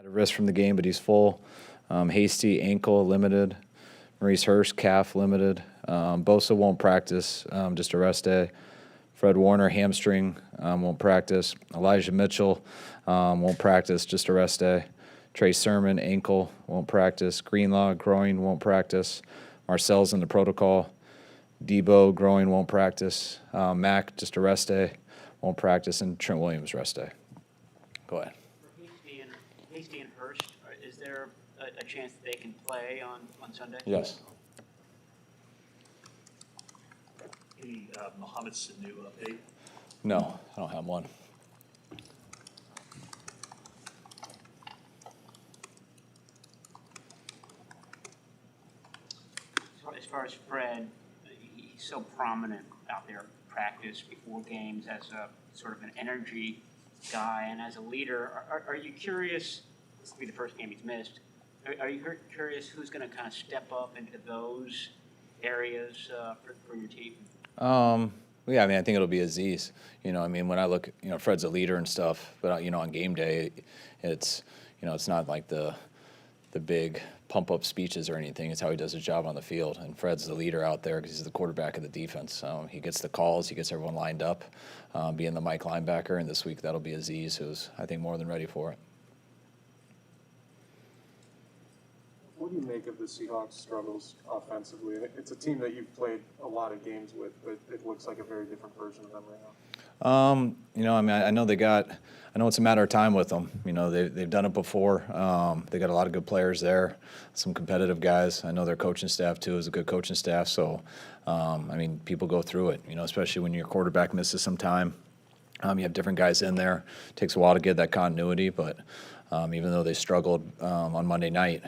At a wrist from the game, but he's full. Hasty, ankle, limited. Maurice Hurst, calf, limited. Bosa won't practice, just a rest day. Fred Warner, hamstring, won't practice. Elijah Mitchell won't practice, just a rest day. Trey Sermon, ankle, won't practice. Greenlaw, groin, won't practice. Marcel's in the protocol. Debo, groin, won't practice. Mack, just a rest day, won't practice. And Trent Williams, rest day. Go ahead. For Hasty and Hurst, is there a chance that they can play on Sunday? Yes. Any Mohamed Sanu update? No, I don't have one. As far as Fred, he's so prominent out there in practice before games as a sort of an energy guy and as a leader. Are you curious? This will be the first game he's missed. Are you curious who's going to kind of step up into those areas for your team? Yeah, I mean, I think it'll be Aziz. I mean, when I look, Fred's a leader and stuff, but on game day, it's not like the big pump-up speeches or anything. It's how he does his job on the field. And Fred's the leader out there because he's the quarterback of the defense. He gets the calls. He gets everyone lined up, being the Mike linebacker. And this week that'll be Aziz, who's, I think, more than ready for it. What do you make of the Seahawks' struggles offensively? It's a team that you've played a lot of games with, but it looks like a very different version of them right now. I mean, I know it's a matter of time with them. They've done it before. They got a lot of good players there, some competitive guys. I know their coaching staff too is a good coaching staff. So, I mean, people go through it. Especially when your quarterback misses some time. You have different guys in there. It takes a while to get that continuity, but even though they struggled on Monday night,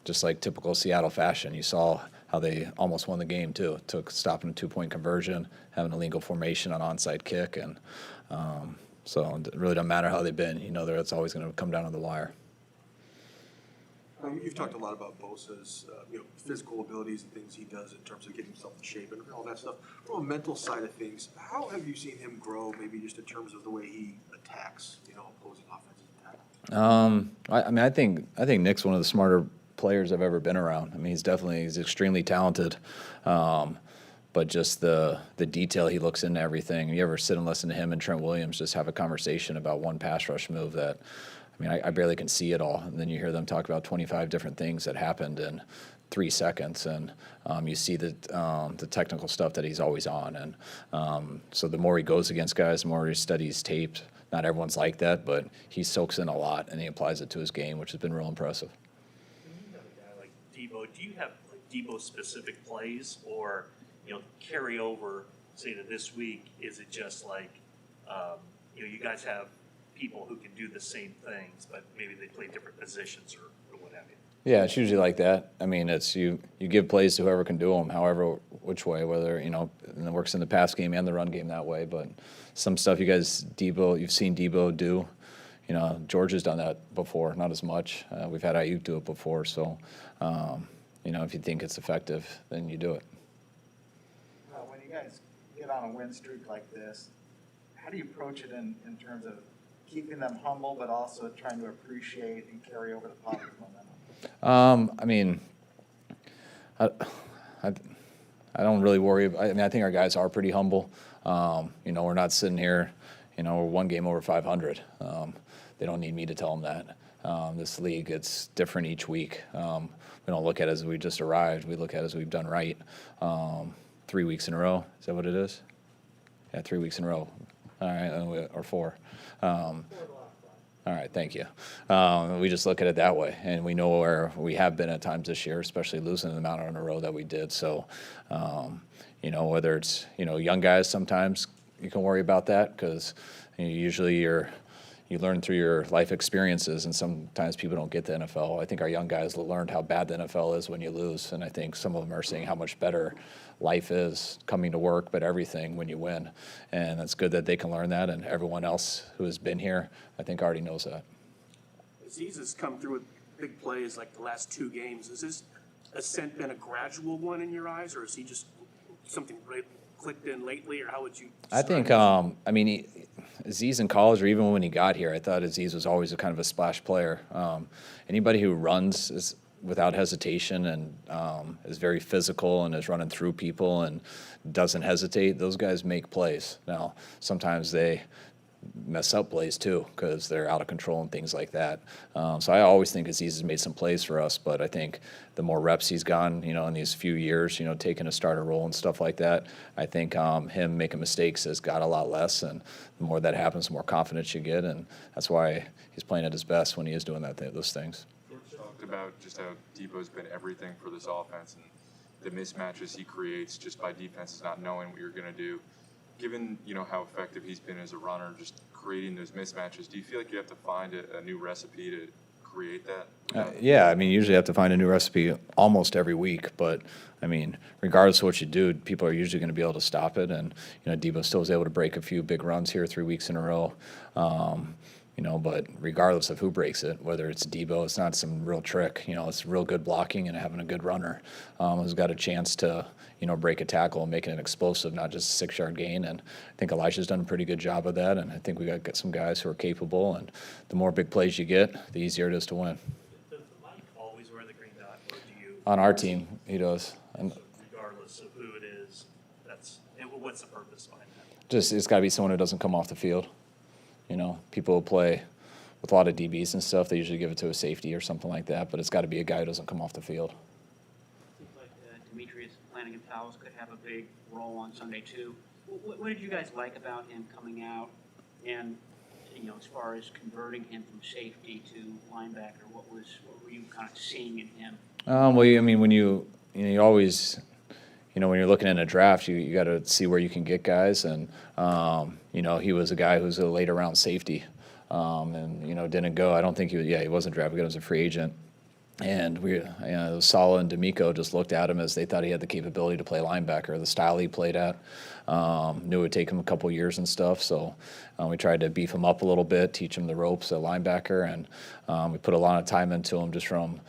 just like typical Seattle fashion, you saw how they almost won the game too. It took stopping a 2-point conversion, having a legal formation on onside kick, and so it really doesn't matter how they've been. It's always going to come down to the wire. You've talked a lot about Bosa's physical abilities and things he does in terms of getting himself in shape and all that stuff. From a mental side of things, how have you seen him grow, maybe just in terms of the way he attacks, opposing offensive attack? I mean, I think Nick's one of the smarter players I've ever been around. I mean, he's extremely talented, but just the detail he looks into everything. You ever sit and listen to him and Trent Williams just have a conversation about one pass rush move that, I mean, I barely can see it all. And then you hear them talk about 25 different things that happened in 3 seconds, and you see the technical stuff that he's always on. And so the more he goes against guys, the more he studies tape. Not everyone's like that, but he soaks in a lot, and he applies it to his game, which has been real impressive. When you have a guy like Debo, do you have Debo-specific plays or, carry over, say, to this week? Is it just like, you guys have people who can do the same things, but maybe they play different positions or what have you? Yeah, it's usually like that. I mean, it's you give plays to whoever can do them, however, which way, whether, and it works in the pass game and the run game that way. But some stuff you've seen Debo do. George has done that before, not as much. We've had Ayuk do it before. So, if you think it's effective, then you do it. When you guys get on a win streak like this, how do you approach it in terms of keeping them humble, but also trying to appreciate and carry over the positive momentum? I mean, I don't really worry. I think our guys are pretty humble. We're not sitting here, we're one game over 500. They don't need me to tell them that. This league, it's different each week. We don't look at it as we just arrived. We look at it as we've done right 3 weeks in a row. Is that what it is? Yeah, 3 weeks in a row. All right, or 4. All right, thank you. We just look at it that way, and we know where we have been at times this year, especially losing the amount in a row that we did. So, whether it's, young guys, sometimes you can worry about that because usually you learn through your life experiences, and sometimes people don't get the NFL. I think our young guys learned how bad the NFL is when you lose, and I think some of them are seeing how much better life is coming to work, but everything when you win. And it's good that they can learn that, and everyone else who has been here, I think, already knows that. Aziz has come through with big plays like the last 2 games. Has this ascent been a gradual one in your eyes, or is he just something right clicked in lately, or how would you? I think, describe I mean, Aziz in college, or even when he got here, I thought Aziz was always a kind of a splash player. Anybody who runs is without hesitation and is very physical and is running through people and doesn't hesitate, those guys make plays. Now, sometimes they mess up plays too because they're out of control and things like that. So I always think Aziz has made some plays for us, but I think the more reps he's gotten, in these few years, taking a starter role and stuff like that, I think him making mistakes has got a lot less, and the more that happens, the more confidence you get, and that's why he's playing at his best when he is doing those things. Talked about just how Debo's been everything for this offense and the mismatches he creates just by defenses not knowing what you're going to do. Given how effective he's been as a runner, just creating those mismatches, do you feel like you have to find a new recipe to create that? Yeah, I mean, you usually have to find a new recipe almost every week, but I mean, regardless of what you do, people are usually going to be able to stop it, and Debo still was able to break a few big runs here 3 weeks in a row. But regardless of who breaks it, whether it's Debo, it's not some real trick. It's real good blocking and having a good runner who's got a chance to, break a tackle and making it explosive, not just a 6-yard gain. And I think Elisha's done a pretty good job of that. And I think we got some guys who are capable. And the more big plays you get, the easier it is to win. Does Mike always wear the green dot, or do you? On our team, he does. And So regardless of who it is, what's the purpose behind that? just it's got to be someone who doesn't come off the field. People who play with a lot of DBs and stuff, they usually give it to a safety or something like that, but it's got to be a guy who doesn't come off the field. Seems like Demetrius Flanagan-Fowles could have a big role on Sunday too. What did you guys like about him coming out, and as far as converting him from safety to linebacker, what were you kind of seeing in him? Well, I mean, when you always, when you're looking at a draft, you got to see where you can get guys, and he was a guy who's a late round safety, and didn't go. I don't think he wasn't drafted. He was a free agent, and Saleh and D'Amico just looked at him as they thought he had the capability to play linebacker. The style he played at, knew it would take him a couple years and stuff. So we tried to beef him up a little bit, teach him the ropes at linebacker, and we put a lot of time into him just from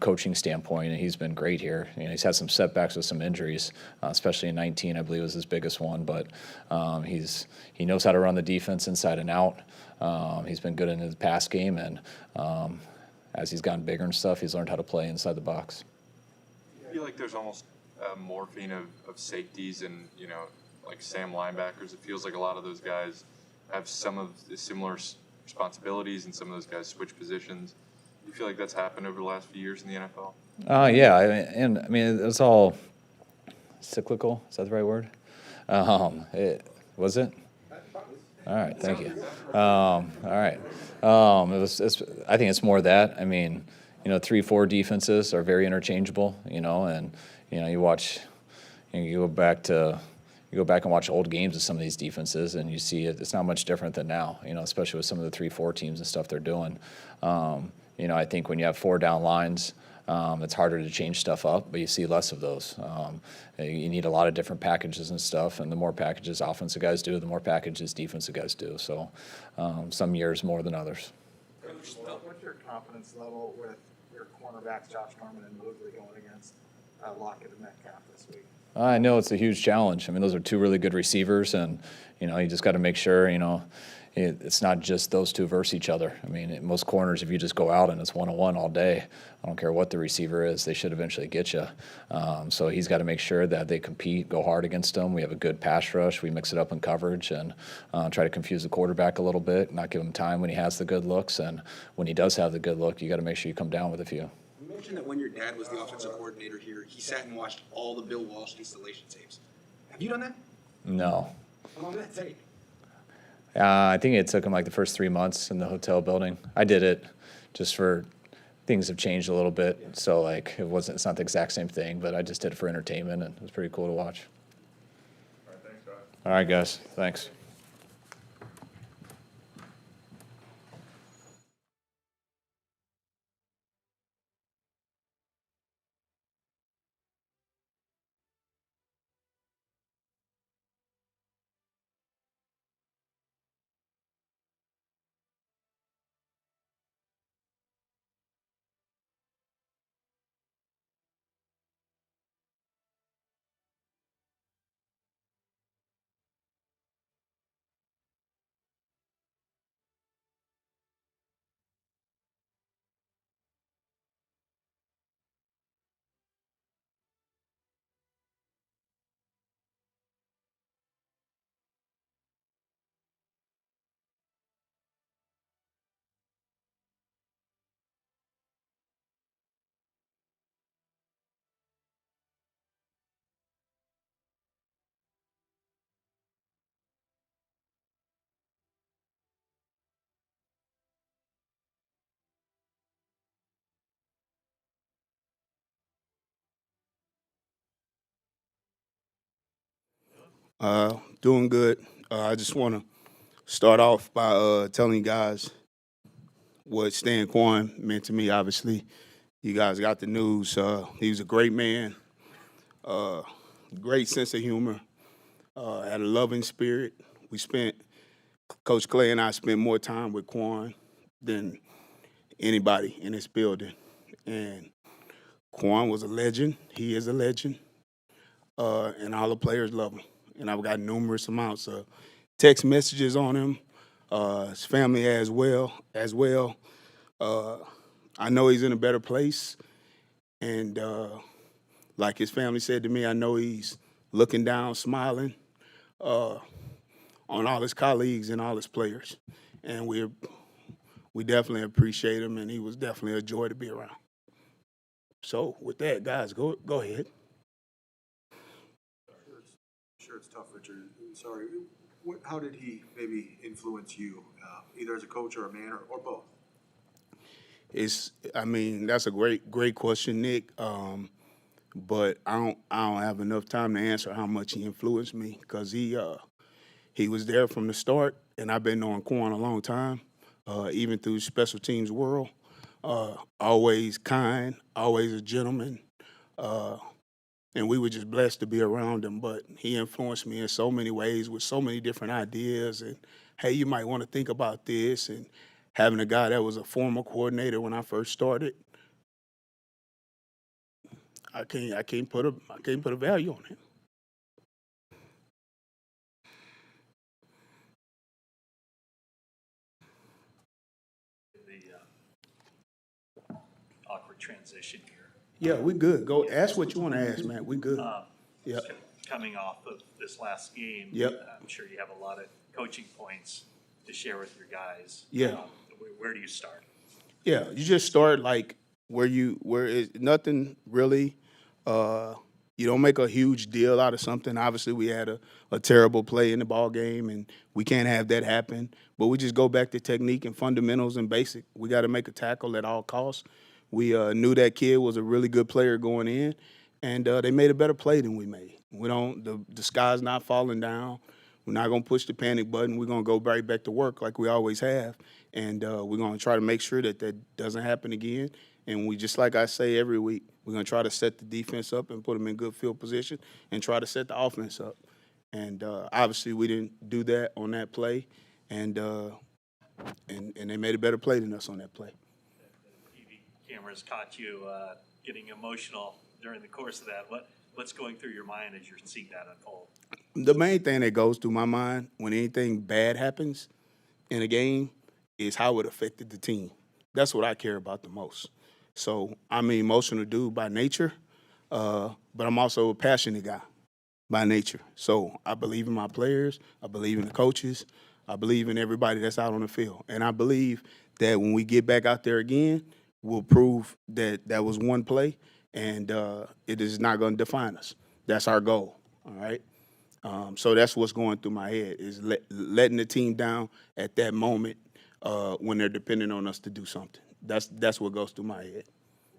coaching standpoint, and he's been great here. He's had some setbacks with some injuries, especially in 19, I believe was his biggest one, but he knows how to run the defense inside and out. He's been good in his pass game, and as he's gotten bigger and stuff, he's learned how to play inside the box. I feel like there's almost a morphine of safeties and, like Sam linebackers. It feels like a lot of those guys have some of the similar responsibilities, and some of those guys switch positions. Do you feel like that's happened over the last few years in the NFL? Yeah, I mean, it's all cyclical. Is that the right word? Was it? All right, thank you. All right. I think it's more that. I mean, 3-4 defenses are very interchangeable, and you watch, you go back and watch old games of some of these defenses, and you see it's not much different than now, especially with some of the 3-4 teams and stuff they're doing. I think when you have 4 down lines, it's harder to change stuff up, but you see less of those. You need a lot of different packages and stuff, and the more packages offensive guys do, the more packages defensive guys do. So some years more than others. What's your confidence level with your cornerbacks, Josh Norman and Mosley, going against Lockett and Metcalf this week? I know it's a huge challenge. I mean, those are 2 really good receivers, and you just got to make sure it's not just those 2 versus each other. I mean, in most corners, if you just go out and it's 1-on-1 all day, I don't care what the receiver is, they should eventually get you. So he's got to make sure that they compete, go hard against them. We have a good pass rush. We mix it up in coverage and try to confuse the quarterback a little bit, not give him time when he has the good looks. And when he does have the good look, you got to make sure you come down with a few. You mentioned that when your dad was the offensive coordinator here, he sat and watched all the Bill Walsh installation tapes. Have you done that? No. How long did that take? I think it took him like the first 3 months in the hotel building. I did it just for things have changed a little bit, so like it's not the exact same thing, but I just did it for entertainment, and it was pretty cool to watch. All right, thanks, guys. All right, guys, thanks. Doing good. I just want to start off by telling you guys what Stan Quan meant to me. Obviously, you guys got the news. He was a great man, great sense of humor, had a loving spirit. Coach Clay and I spent more time with Quan than anybody in this building. And Quan was a legend. He is a legend. And all the players love him. And I've got numerous amounts of text messages on him. His family as well. I know he's in a better place. And like his family said to me, I know he's looking down, smiling on all his colleagues and all his players. And we definitely appreciate him, and he was definitely a joy to be around. So with that, guys, go ahead. Sure, it's tough, Richard. Sorry. How did he maybe influence you, either as a coach or a man, or both? That's a great question, Nick. But I don't have enough time to answer how much he influenced me, because he was there from the start, and I've been knowing Quan a long time, even through special teams world. Always kind, always a gentleman, and we were just blessed to be around him. But he influenced me in so many ways with so many different ideas, and hey, you might want to think about this. And having a guy that was a former coordinator when I first started, I can't put a value on him. The awkward transition here. Yeah, we good. Go ask what you want to ask, man. We good. Yep. Coming off of this last game, Yep. I'm sure you have a lot of coaching points to share with your guys. Yeah. Where do you start? Yeah, you just start like where it's nothing really. You don't make a huge deal out of something. Obviously, we had a terrible play in the ball game, and we can't have that happen. But we just go back to technique and fundamentals and basic. We got to make a tackle at all costs. We knew that kid was a really good player going in, and they made a better play than we made. The sky's not falling down. We're not going to push the panic button. We're going to go right back to work like we always have, and we're going to try to make sure that doesn't happen again. And we, just like I say every week, we're going to try to set the defense up and put them in good field position and try to set the offense up. And obviously we didn't do that on that play, and they made a better play than us on that play. TV cameras caught you getting emotional during the course of that. What's going through your mind as you're seeing that unfold? The main thing that goes through my mind when anything bad happens in a game is how it affected the team. That's what I care about the most. So I'm an emotional dude by nature, but I'm also a passionate guy by nature. So I believe in my players. I believe in the coaches. I believe in everybody that's out on the field. And I believe that when we get back out there again, we'll prove that that was one play, and it is not going to define us. That's our goal, all right? So that's what's going through my head, is letting the team down at that moment when they're depending on us to do something. That's what goes through my head.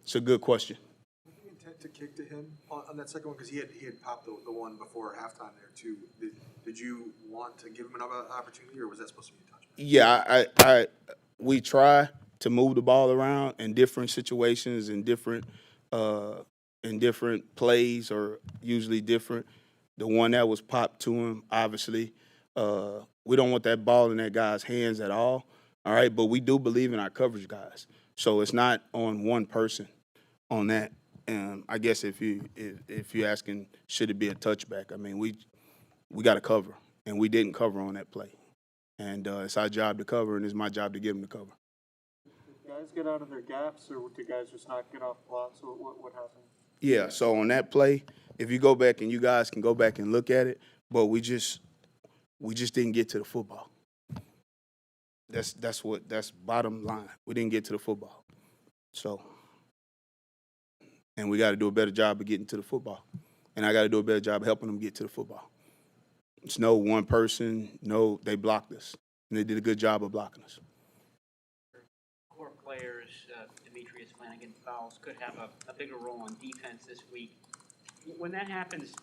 It's a good question. Was the intent to kick to him on that second one? Because he had popped the one before halftime there too. Did you want to give him another opportunity, or was that supposed to be a touchback? Yeah, we try to move the ball around in different situations and different plays, or usually different. The one that was popped to him, obviously, we don't want that ball in that guy's hands at all. All right, but we do believe in our coverage guys, so it's not on one person on that. I guess if you're asking, should it be a touchback? I mean, we got to cover, and we didn't cover on that play, and it's our job to cover, and it's my job to get them to cover. Did guys get out of their gaps, or did guys just not get off blocks? What happened? Yeah, so on that play, if you go back, and you guys can go back and look at it, but we just didn't get to the football. That's bottom line. We didn't get to the football. So, and we got to do a better job of getting to the football. And I got to do a better job of helping them get to the football. It's no one person. No, they blocked us. And they did a good job of blocking us. Core players, Demetrius Flanagan Fowles, could have a bigger role on defense this week. When that happens,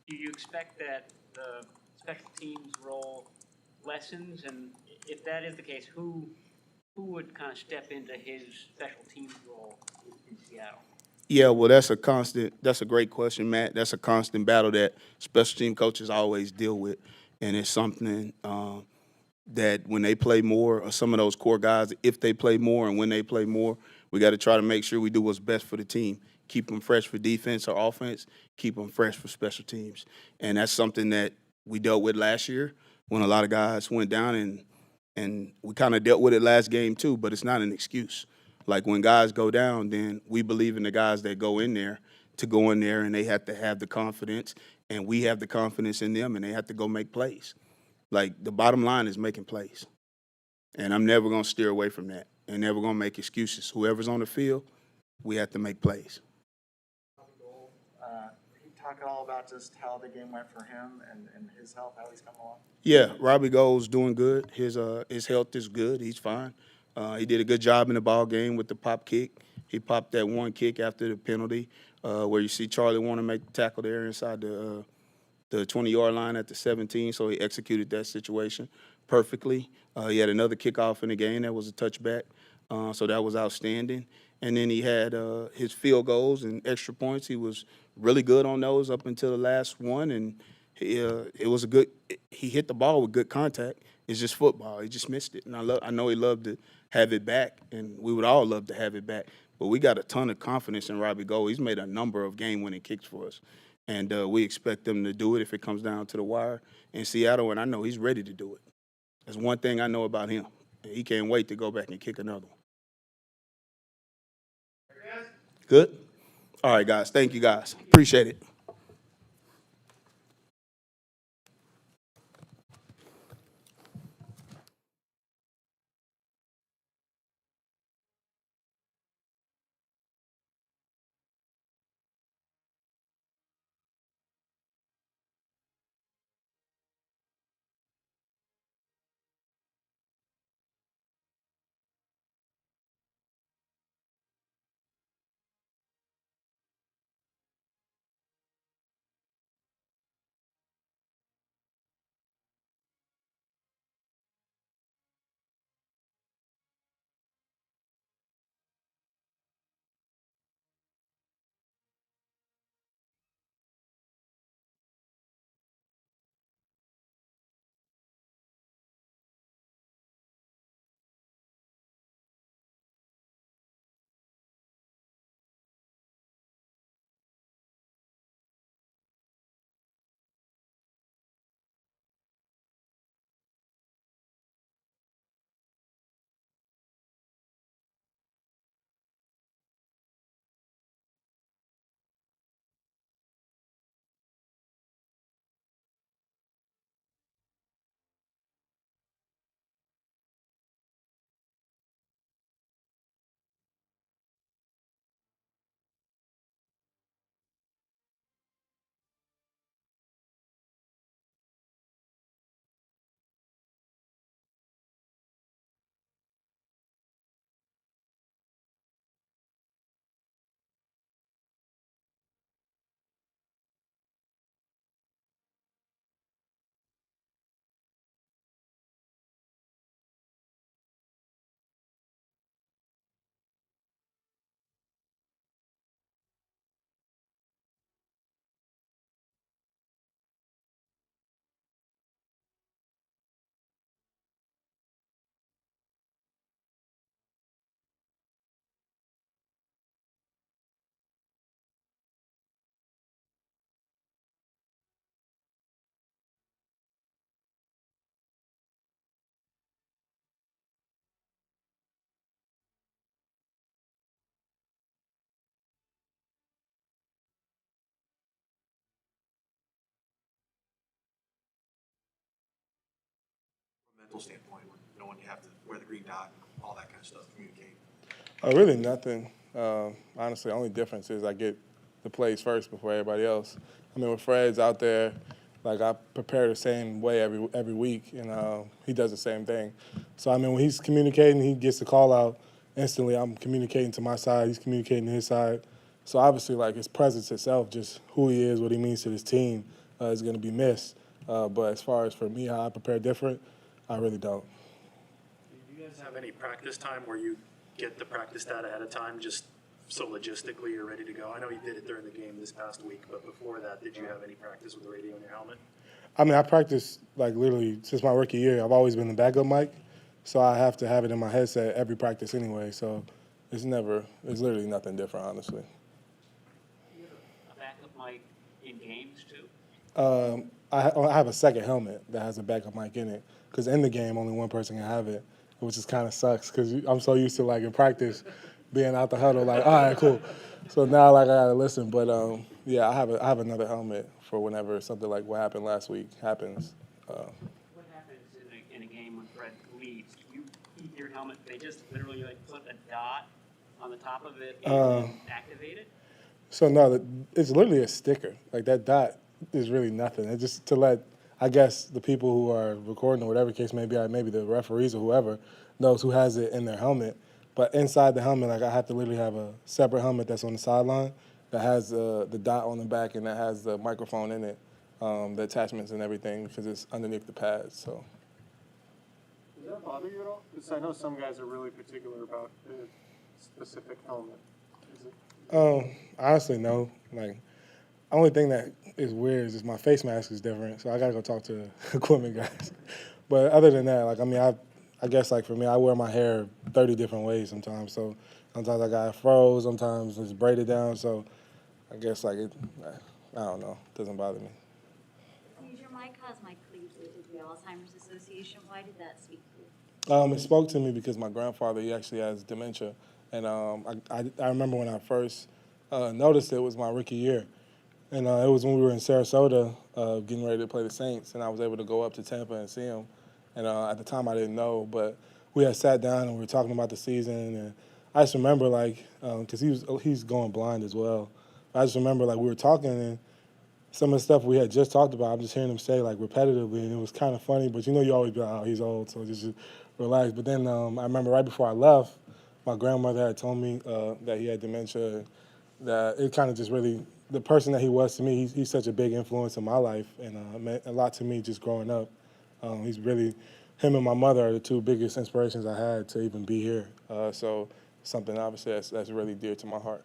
do you expect that the special teams role lessens? And if that is the case, who would kind of step into his special teams role in Seattle? Yeah, well, that's a great question, Matt. That's a constant battle that special team coaches always deal with. And it's something that when they play more, or some of those core guys, if they play more and when they play more, we got to try to make sure we do what's best for the team. Keep them fresh for defense or offense, keep them fresh for special teams. And that's something that we dealt with last year when a lot of guys went down, and we kind of dealt with it last game too, but it's not an excuse. Like when guys go down, then we believe in the guys that go in there to go in there, and they have to have the confidence, and we have the confidence in them, and they have to go make plays. Like the bottom line is making plays. And I'm never going to steer away from that and never going to make excuses. Whoever's on the field, we have to make plays. He talked all about just how the game went for him and his health, how he's come along. Yeah, Robbie Gold's doing good. His health is good. He's fine. He did a good job in the ball game with the pop kick. He popped that one kick after the penalty, where you see Charlie Warner make the tackle there inside the 20-yard line at the 17. So he executed that situation perfectly. He had another kickoff in the game that was a touchback, so that was outstanding. And then he had his field goals and extra points. He was really good on those up until the last one, and it was a good. He hit the ball with good contact. It's just football. He just missed it, and I know he loved to have it back, and we would all love to have it back. But we got a ton of confidence in Robbie Gold. He's made a number of game-winning kicks for us, and we expect him to do it if it comes down to the wire in Seattle. And I know he's ready to do it. That's one thing I know about him. He can't wait to go back and kick another one. Good? All right, guys. Thank you, guys. Appreciate it. Mental standpoint, when you have to wear the green dot, all that kind of stuff, communicate? Really nothing. Honestly, the only difference is I get the plays first before everybody else. I mean, when Fred's out there, like I prepare the same way every week, and he does the same thing. So I mean, when he's communicating, he gets the call out instantly. I'm communicating to my side, he's communicating to his side. So obviously, like his presence itself, just who he is, what he means to this team, is going to be missed. But as far as for me, how I prepare different, I really don't. Do you guys have any practice time where you get the practice stat ahead of time, just so logistically you're ready to go? I know you did it during the game this past week, but before that, did you have any practice with the radio in your helmet? I mean, I practice like literally since my rookie year. I've always been the backup mic, so I have to have it in my headset every practice anyway. So it's literally nothing different, honestly. You have a backup mic in games too? I have a second helmet that has a backup mic in it because in the game only one person can have it, which just kind of sucks because I'm so used to like in practice being out the huddle like, all right, cool. So now like I gotta listen, but yeah, I have another helmet for whenever something like what happened last week happens. What happens in a game when Fred leaves? You keep your helmet, they just literally like put a dot on the top of it and activate it? So no, it's literally a sticker. Like that dot is really nothing. It's just to let, I guess, the people who are recording or whatever case may be, maybe the referees or whoever knows who has it in their helmet. But inside the helmet, like I have to literally have a separate helmet that's on the sideline that has the dot on the back and that has the microphone in it, the attachments and everything because it's underneath the pads. So. Does that bother you at all? Because I know some guys are really particular about the specific helmet. Is it? Honestly, no. Like, only thing that is weird is just my face mask is different, so I gotta go talk to equipment guys. But other than that, like, I mean, I guess like for me, I wear my hair 30 different ways sometimes. So sometimes I got it froze, sometimes it's braided down. So I guess like I don't know, it doesn't bother me. Your mic has my colleagues with the Alzheimer's Association. Why did that speak to you? It spoke to me because my grandfather, he actually has dementia. And I remember when I first noticed it was my rookie year. And it was when we were in Sarasota getting ready to play the Saints, and I was able to go up to Tampa and see him. And at the time I didn't know, but we had sat down and we were talking about the season. And I just remember, like, because he's going blind as well. I just remember, like, we were talking and some of the stuff we had just talked about, I'm just hearing him say, like, repetitively, and it was kind of funny. But, you always be like, oh, he's old, so just relax. But then I remember right before I left, my grandmother had told me that he had dementia, that it kind of just really, the person that he was to me, he's such a big influence in my life and meant a lot to me just growing up. He's really, him and my mother are the two biggest inspirations I had to even be here. So something obviously that's really dear to my heart.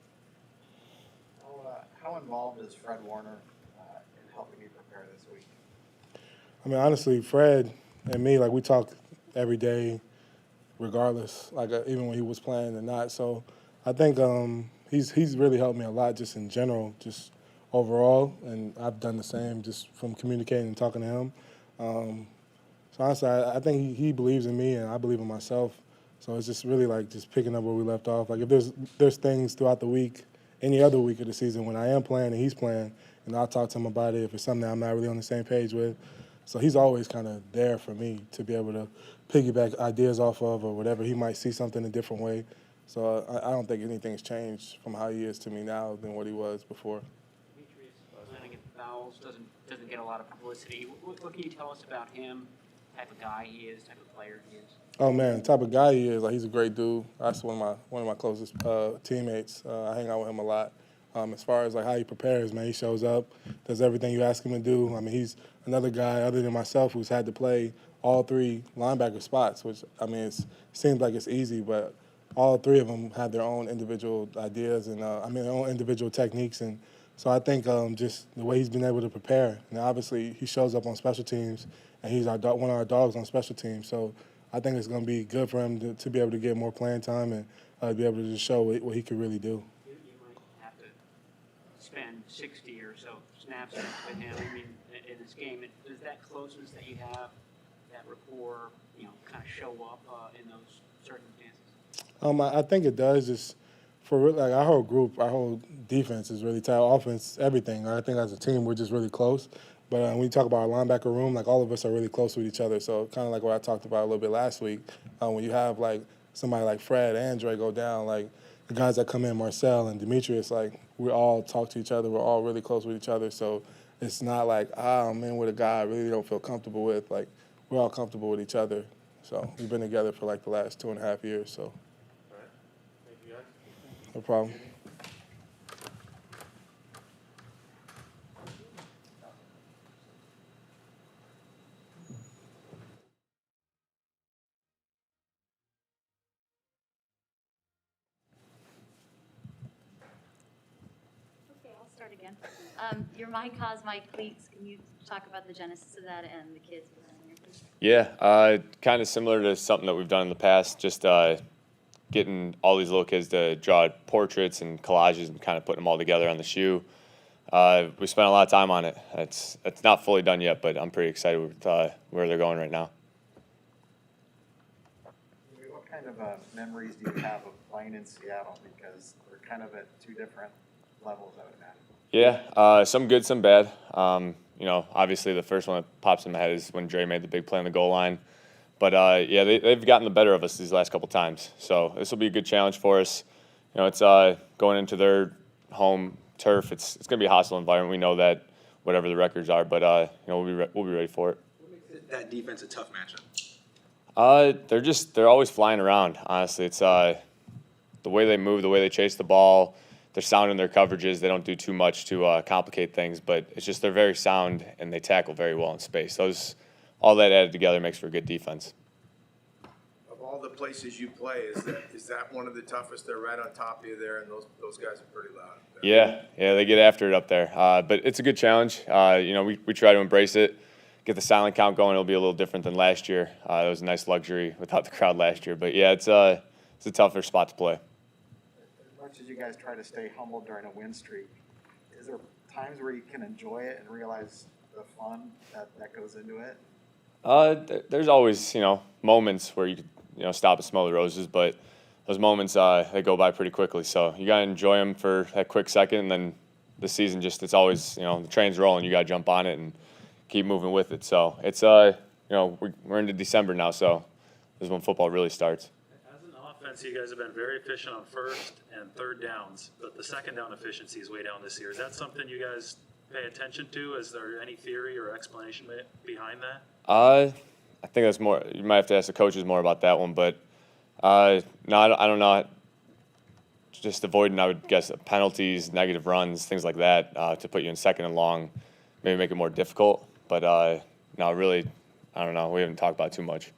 How involved is Fred Warner in helping you prepare this week? I mean, honestly, Fred and me, like, we talk every day regardless, like even when he was playing or not. So I think he's really helped me a lot just in general, just overall, and I've done the same just from communicating and talking to him. So honestly, I think he believes in me and I believe in myself. So it's just really like just picking up where we left off. Like if there's things throughout the week, any other week of the season when I am playing and he's playing, and I'll talk to him about it if it's something that I'm not really on the same page with. So he's always kind of there for me to be able to piggyback ideas off of or whatever. He might see something a different way. So I don't think anything's changed from how he is to me now than what he was before. Demetrius Planning at Fowles doesn't get a lot of publicity. What can you tell us about him? Type of guy he is, type of player he is? Oh man, the type of guy he is, like he's a great dude. That's one of my closest teammates. I hang out with him a lot. As far as like how he prepares, man, he shows up, does everything you ask him to do. I mean, he's another guy other than myself who's had to play all three linebacker spots, which I mean, it seems like it's easy, but all three of them have their own individual ideas and their own individual techniques. And so I think just the way he's been able to prepare. Now, obviously, he shows up on special teams, and he's one of our dogs on special teams. So I think it's going to be good for him to be able to get more playing time and be able to just show what he could really do. You might have to spend 60 or so snaps with him. I mean, in this game, does that closeness that you have, that rapport, kind of show up in those circumstances? I think it does. Just for like our whole group, our whole defense is really tight. Offense, everything. I think as a team, we're just really close. But when you talk about our linebacker room, like all of us are really close with each other. So kind of like what I talked about a little bit last week, when you have like somebody like Fred and Dre go down, like the guys that come in, Marcel and Demetrius, like we all talk to each other. We're all really close with each other. So it's not like, I'm in with a guy I really don't feel comfortable with. Like we're all comfortable with each other. So we've been together for like the last 2.5 years. So. All right. Thank you, guys. No problem. again. Your My Cause, My Cleats, can you talk about the genesis of that and the kids behind there, please? Yeah, kind of similar to something that we've done in the past, just getting all these little kids to draw portraits and collages and kind of putting them all together on the shoe. We spent a lot of time on it. It's not fully done yet, but I'm pretty excited with where they're going right now. What kind of memories do you have of playing in Seattle? Because we're kind of at two different levels, I would imagine. Yeah, some good, some bad. Obviously the first one that pops in my head is when Dre made the big play on the goal line. But, yeah, they've gotten the better of us these last couple times. So this will be a good challenge for us. It's going into their home turf. It's going to be a hostile environment. We know that, whatever the records are. But, we'll be ready for it. What makes that defense a tough matchup? They're always flying around, honestly. It's the way they move, the way they chase the ball. They're sound in their coverages. They don't do too much to complicate things. But it's just they're very sound, and they tackle very well in space. All that added together makes for a good defense. Of all the places you play, is that one of the toughest? They're right on top of you there, and those guys are pretty loud. Yeah, they get after it up there. But it's a good challenge. We try to embrace it, get the silent count going. It'll be a little different than last year. It was a nice luxury without the crowd last year. But yeah, it's a tougher spot to play. As much as you guys try to stay humble during a win streak, is there times where you can enjoy it and realize the fun that goes into it? There's always, moments where you could, stop and smell the roses, but those moments, they go by pretty quickly. So you got to enjoy them for that quick second, and then the season it's always, the train's rolling. You got to jump on it and keep moving with it. So it's, we're into December now, so this is when football really starts. As an offense, you guys have been very efficient on first and third downs, but the second down efficiency is way down this year. Is that something you guys pay attention to? Is there any theory or explanation behind that? I think that's more. You might have to ask the coaches more about that one, but no, I don't know. Just avoiding, I would guess, penalties, negative runs, things like that, to put you in second and long, maybe make it more difficult. But no, really, I don't know. We haven't talked about it too much.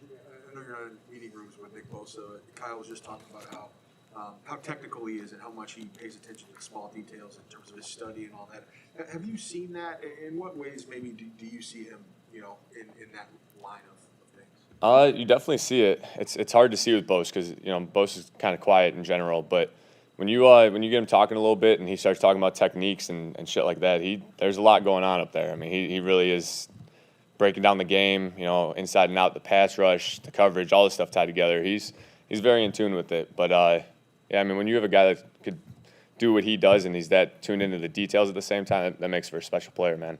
I know you're not in meeting rooms with Nick Bosa. Kyle was just talking about how technical he is and how much he pays attention to the small details in terms of his study and all that. Have you seen that? In what ways maybe do you see him, in that line of things? You definitely see it. It's hard to see with Bose because Bose is kind of quiet in general. But when you get him talking a little bit and he starts talking about techniques and shit like that, there's a lot going on up there. I mean, he really is breaking down the game, inside and out, the pass rush, the coverage, all this stuff tied together. He's very in tune with it. But yeah, I mean, when you have a guy that could do what he does and he's that tuned into the details at the same time, that makes for a special player, man.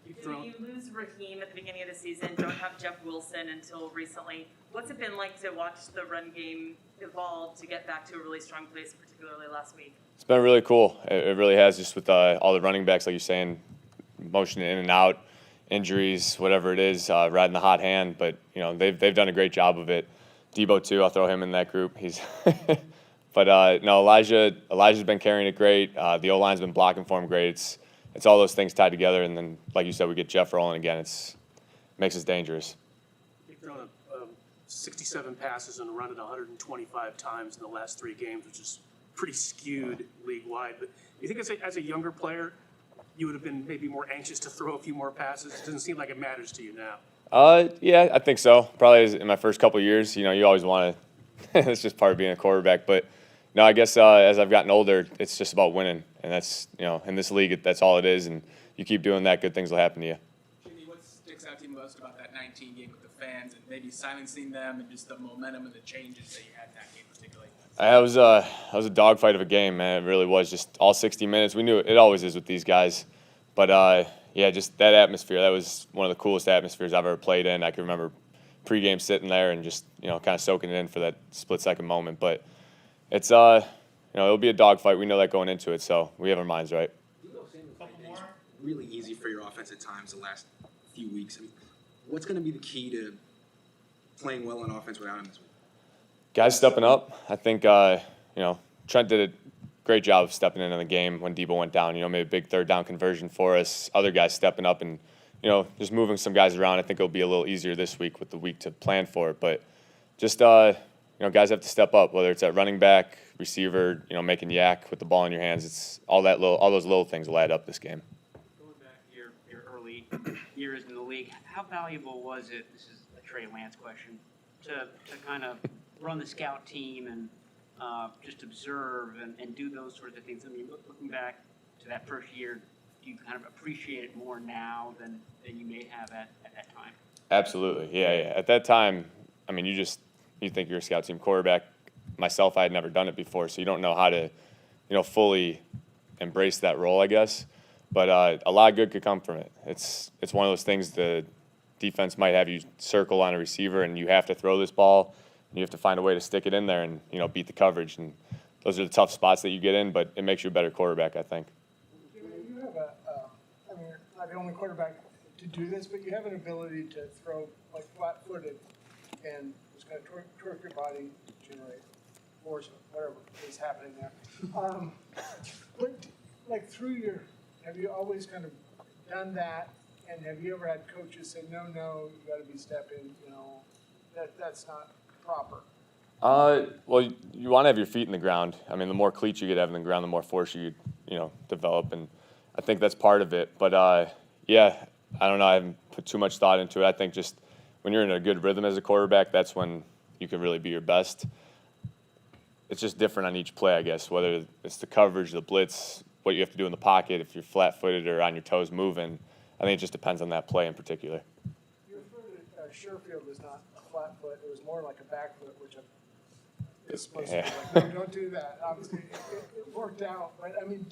You lose Raheem at the beginning of the season, don't have Jeff Wilson until recently. What's it been like to watch the run game evolve to get back to a really strong place, particularly last week? It's been really cool. It really has, just with all the running backs, like you're saying, motioning in and out, injuries, whatever it is, riding the hot hand. But, they've done a great job of it. Debo, too, I'll throw him in that group. But, no, Elijah's been carrying it great. The O-line's been blocking for him great. It's all those things tied together, and then, like you said, we get Jeff rolling again. It makes us dangerous. You've thrown 67 passes and run it 125 times in the last 3 games, which is pretty skewed league-wide. But do you think as a younger player, you would have been maybe more anxious to throw a few more passes? It doesn't seem like it matters to you now. Yeah, I think so. Probably in my first couple of years, you always want to – it's just part of being a quarterback. But, no, I guess as I've gotten older, it's just about winning. And that's, in this league, that's all it is. And you keep doing that, good things will happen to you. Jimmy, what sticks out to you most about that 19 game with the fans and maybe silencing them and just the momentum and the changes that you had in that game particularly? It was a dogfight of a game, man. It really was. Just all 60 minutes. We knew it always is with these guys. But, yeah, just that atmosphere, that was one of the coolest atmospheres I've ever played in. I can remember pregame sitting there and just, kind of soaking it in for that split-second moment. But it's it'll be a dogfight. We know that going into it, so we have our minds right. Really easy for your offense at times the last few weeks. I mean, what's going to be the key to playing well on offense without him this week? Guys stepping up. I think, Trent did a great job of stepping in the game when Debo went down. Made a big third down conversion for us. Other guys stepping up and, just moving some guys around. I think it'll be a little easier this week with the week to plan for it. But just, guys have to step up, whether it's at running back, receiver, making yak with the ball in your hands. It's all those little things will add up this game. Going back to your early years in the league, how valuable was it, this is a Trey Lance question, to kind of run the scout team and just observe and do those sorts of things? I mean, looking back to that first year, do you kind of appreciate it more now than you may have at that time? Absolutely, yeah. At that time, I mean, you think you're a scout team quarterback. Myself, I had never done it before, so you don't know how to, fully embrace that role, I guess. But a lot of good could come from it. It's one of those things the defense might have you circle on a receiver, and you have to throw this ball, and you have to find a way to stick it in there and beat the coverage. And those are the tough spots that you get in, but it makes you a better quarterback, I think. You have I mean, you're not the only quarterback to do this, but you have an ability to throw like flat-footed and just kind of torque your body, generate force, whatever is happening there. But like have you always kind of done that? And have you ever had coaches say, no, you got to be stepping, that's not proper? Well, you want to have your feet in the ground. I mean, the more cleats you get have in the ground, the more force you develop, and I think that's part of it. But yeah, I don't know. I haven't put too much thought into it. I think just when you're in a good rhythm as a quarterback, that's when you can really be your best. It's just different on each play, I guess, whether it's the coverage, the blitz, what you have to do in the pocket, if you're flat-footed or on your toes moving. I think it just depends on that play in particular. Your foot at Sherfield was not a flat foot. It was more like a back foot, which is supposed to be like, no, don't do that. Obviously, it worked out. But, I mean,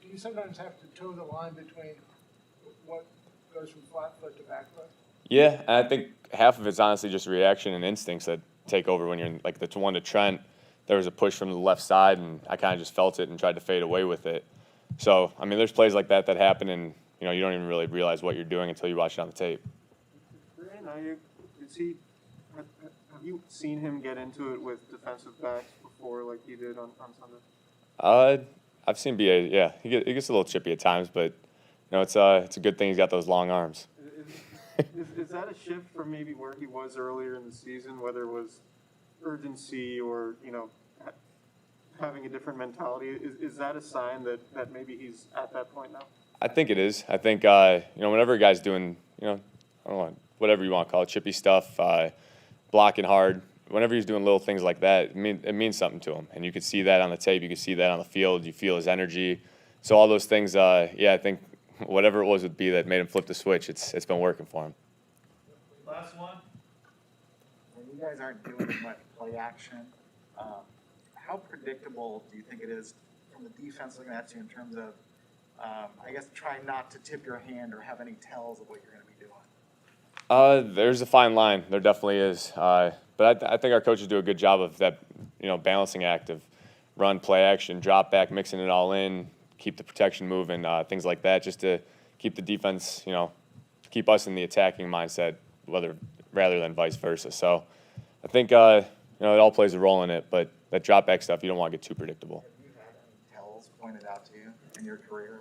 do you sometimes have to toe the line between what goes from flat foot to back foot? Yeah, and I think half of it's honestly just reaction and instincts that take over when you're in, like the one to Trent. There was a push from the left side, and I kind of just felt it and tried to fade away with it. So, I mean, there's plays like that happen, and you don't even really realize what you're doing until you watch it on the tape. Have you seen him get into it with defensive backs before, like he did on Sunday? I've seen BA. Yeah, he gets a little chippy at times, but it's a good thing he's got those long arms. Is that a shift from maybe where he was earlier in the season, whether it was urgency or having a different mentality? Is that a sign that maybe he's at that point now? I think it is. I think whenever a guy's doing I don't know, whatever you want to call it, chippy stuff, blocking hard. Whenever he's doing little things like that, it means something to him, and you can see that on the tape. You can see that on the field. You feel his energy. So all those things, I think whatever it was would be that made him flip the switch. It's been working for him. Last one. When you guys aren't doing as much play action, how predictable do you think it is from the defense looking at you in terms of, I guess, trying not to tip your hand or have any tells of what you're going to be doing? There's a fine line. There definitely is. But I think our coaches do a good job of that, balancing act of run, play action, drop back, mixing it all in, keep the protection moving, things like that, just to keep the defense, keep us in the attacking mindset, rather than vice versa. So I think, it all plays a role in it, but that drop back stuff, you don't want to get too predictable. Have you had any tells pointed out to you in your career?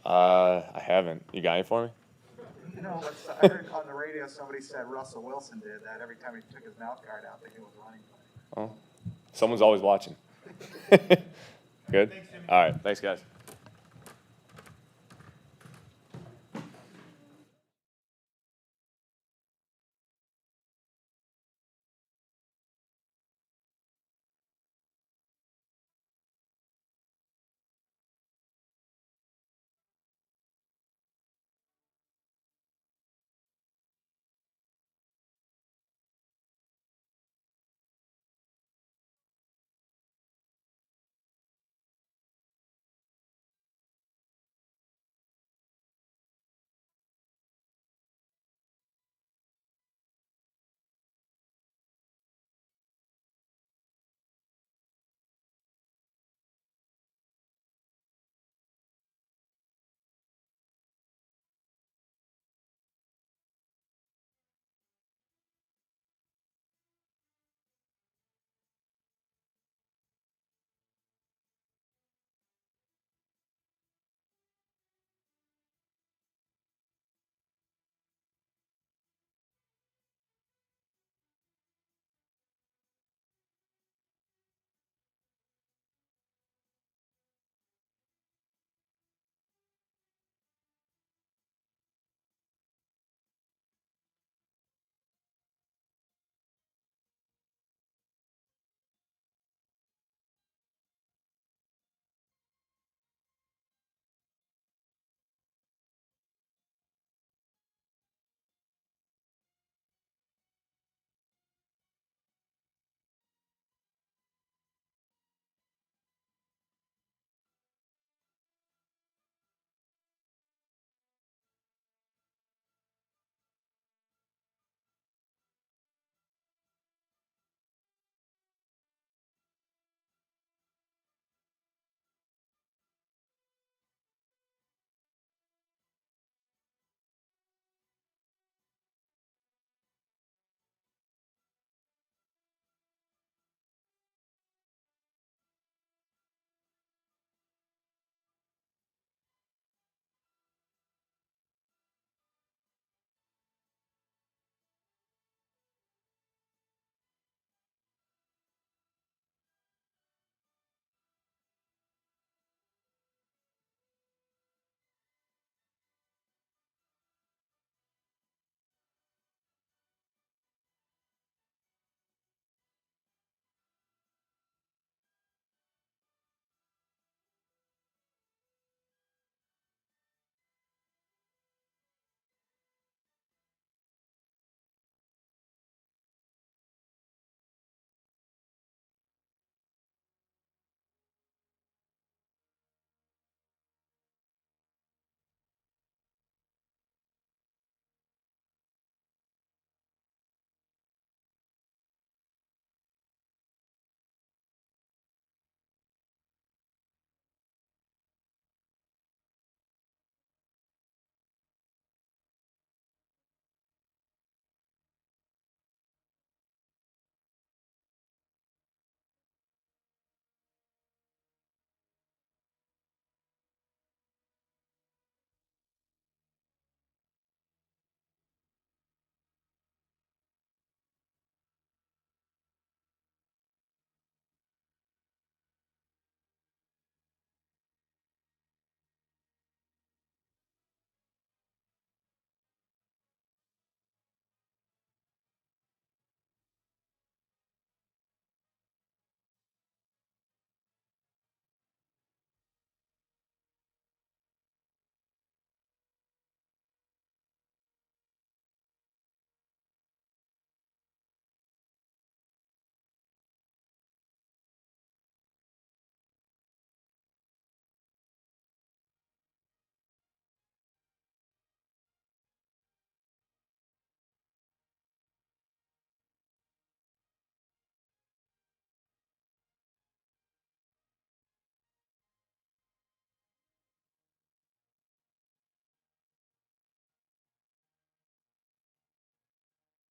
I haven't. You got any for me? I heard on the radio somebody said Russell Wilson did that every time he took his mouth guard out, that he was running. Oh, someone's always watching. Good? All right. Thanks, guys.